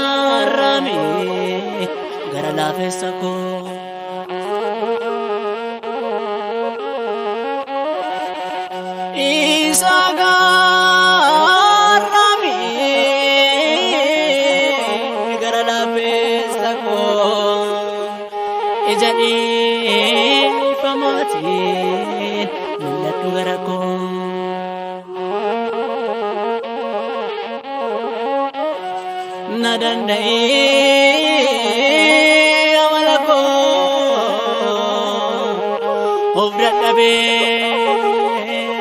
Isagarami gara lafessa ko Isagarami gara lafessa ko ijani pamati millatu gara ko nadandai amalako obraddabe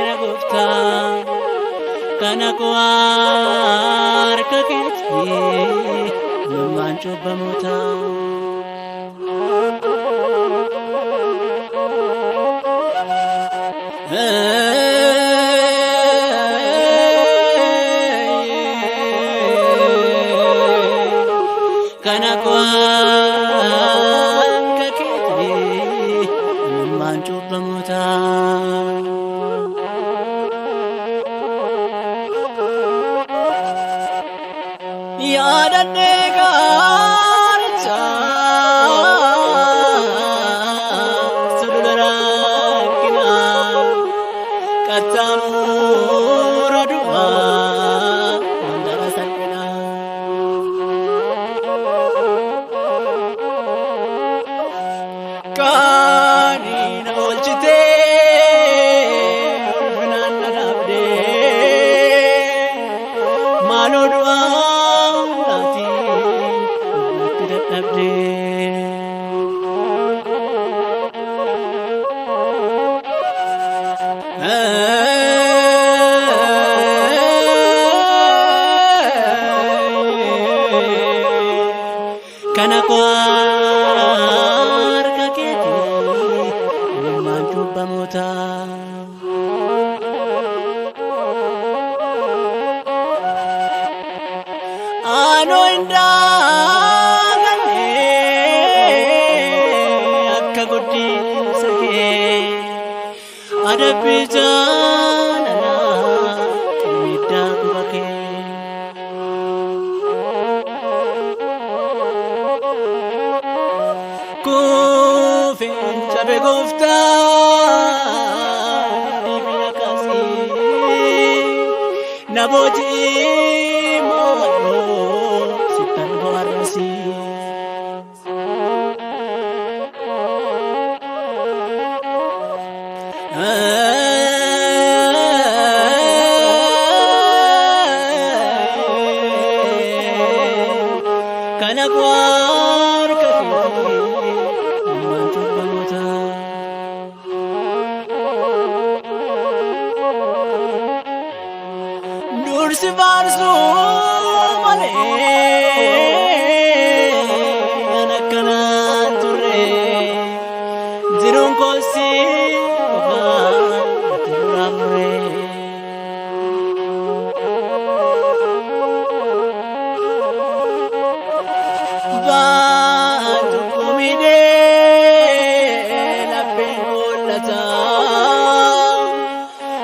ragufta kanako arka keti mancho bamuta kanako kaketi mancho bamuta yadane garcha sudara kina katamura dua mandara sakina kanina olchite binana dabde malodwa nati dabde kanako arka keti mancho bamuta ano indagane akka guddi sake adabijanana kamida kubake kufin chabe gufta dibina kasi naboji mawalo sitan barasi kanako arka keti mancho bamuta dursi varsu male anakana turre zirun kosi ba turamre Vatu kumide la pengolata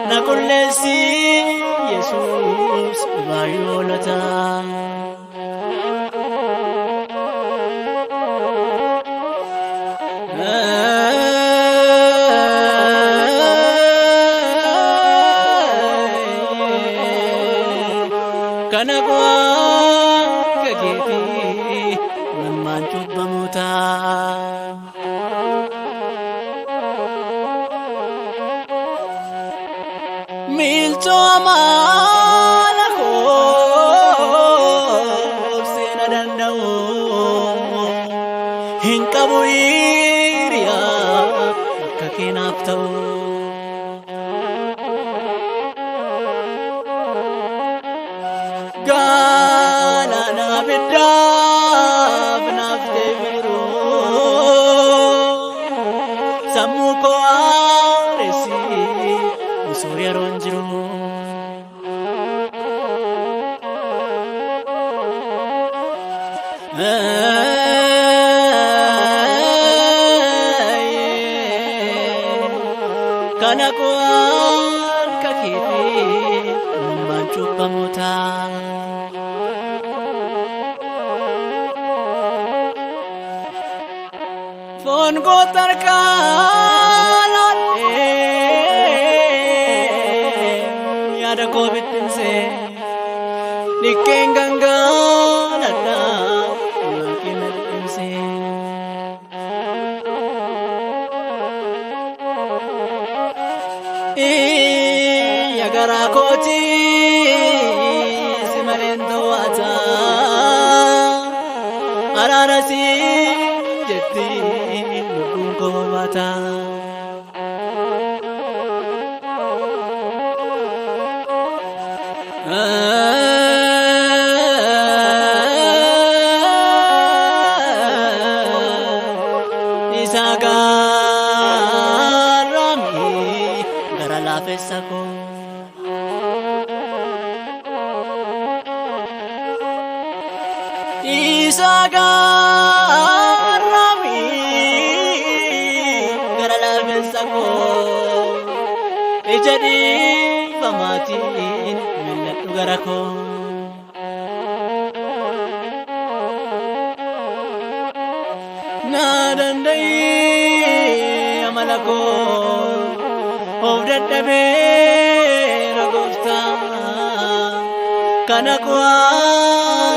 na kullesi Jesus vayolata kanako kaketi mancho bamuta milcho amalako sena dandau hinkabu iriya kakinaptau galana bidda nafte biro samuko aresi usoya ronjiru kanako akka keetii uumaan cubbamoota. Foon kootti harkaan yaada koo bittinsee dhikkeen gangaaladhaa yookiin bittinsee. Ya garaa kootii si maleen tawwaata araara si jetti lubbuun koo baata. Isa garami gara laafessa koo. Isa garami gara laafessa koo. Ija dhiifamaatiin mil'adhu gara koo. Na danda'i amala koo of dadhabeera gooftaa kana koo